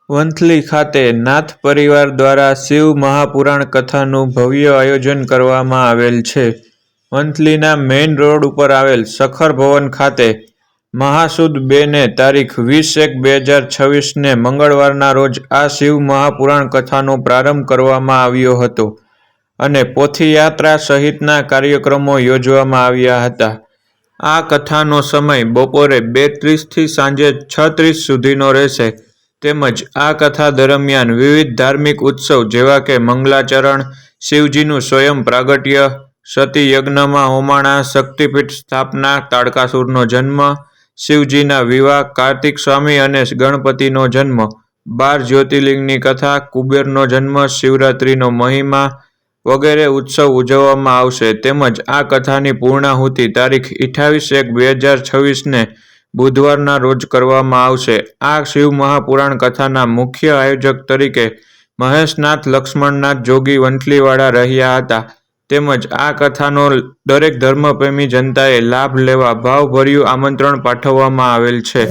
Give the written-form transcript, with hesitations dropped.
વંથલી ખાતે નાથ પરિવાર દ્વારા શિવ મહાપુરાણ કથાનું ભવ્ય આયોજન કરવામાં આવેલ છે. વંથલીના મેઇન રોડ ઉપર આવેલ સખર ભવન ખાતે મહાસુદ 2 ને તારીખ 20/1/2026 મંગળવારના રોજ આ શિવ મહાપુરાણ કથાનો પ્રારંભ કરવામાં આવ્યો હતો અને પોથીયાત્રા સહિતના કાર્યક્રમો યોજવામાં આવ્યા હતા. આ કથાનો સમય બપોરે 2:30 થી સાંજે 6:30 સુધીનો રહેશે. તેમજ આ કથા દરમિયાન વિવિધ ધાર્મિક ઉત્સવ જેવા કે મંગલાચરણ, શિવજીનું સ્વયં પ્રાગટ્ય, સતી યજ્ઞમાં હોમાણા, શક્તિપીઠ સ્થાપના, તાડકાસુરનો જન્મ, શિવજીના વિવાહ, કાર્તિક સ્વામી અને ગણપતિનો જન્મ, 12 જ્યોતિર્લિંગની કથા, કુબેરનો જન્મ, શિવરાત્રિનો મહિમા વગેરે ઉત્સવ ઉજવવામાં આવશે. તેમજ આ કથાની પૂર્ણાહુતિ તારીખ 28/1/2026 બુધવારના રોજ કરવામાં આવશે. આ શિવ મહાપુરાણ કથાના મુખ્ય આયોજક તરીકે મહેશનાથ લક્ષ્મણનાથ જોગી વંથલીવાળા રહ્યા હતા. તેમજ આ કથાનો દરેક ધર્મપ્રેમી જનતાએ લાભ લેવા ભાવભર્યું આમંત્રણ પાઠવવામાં આવેલ છે.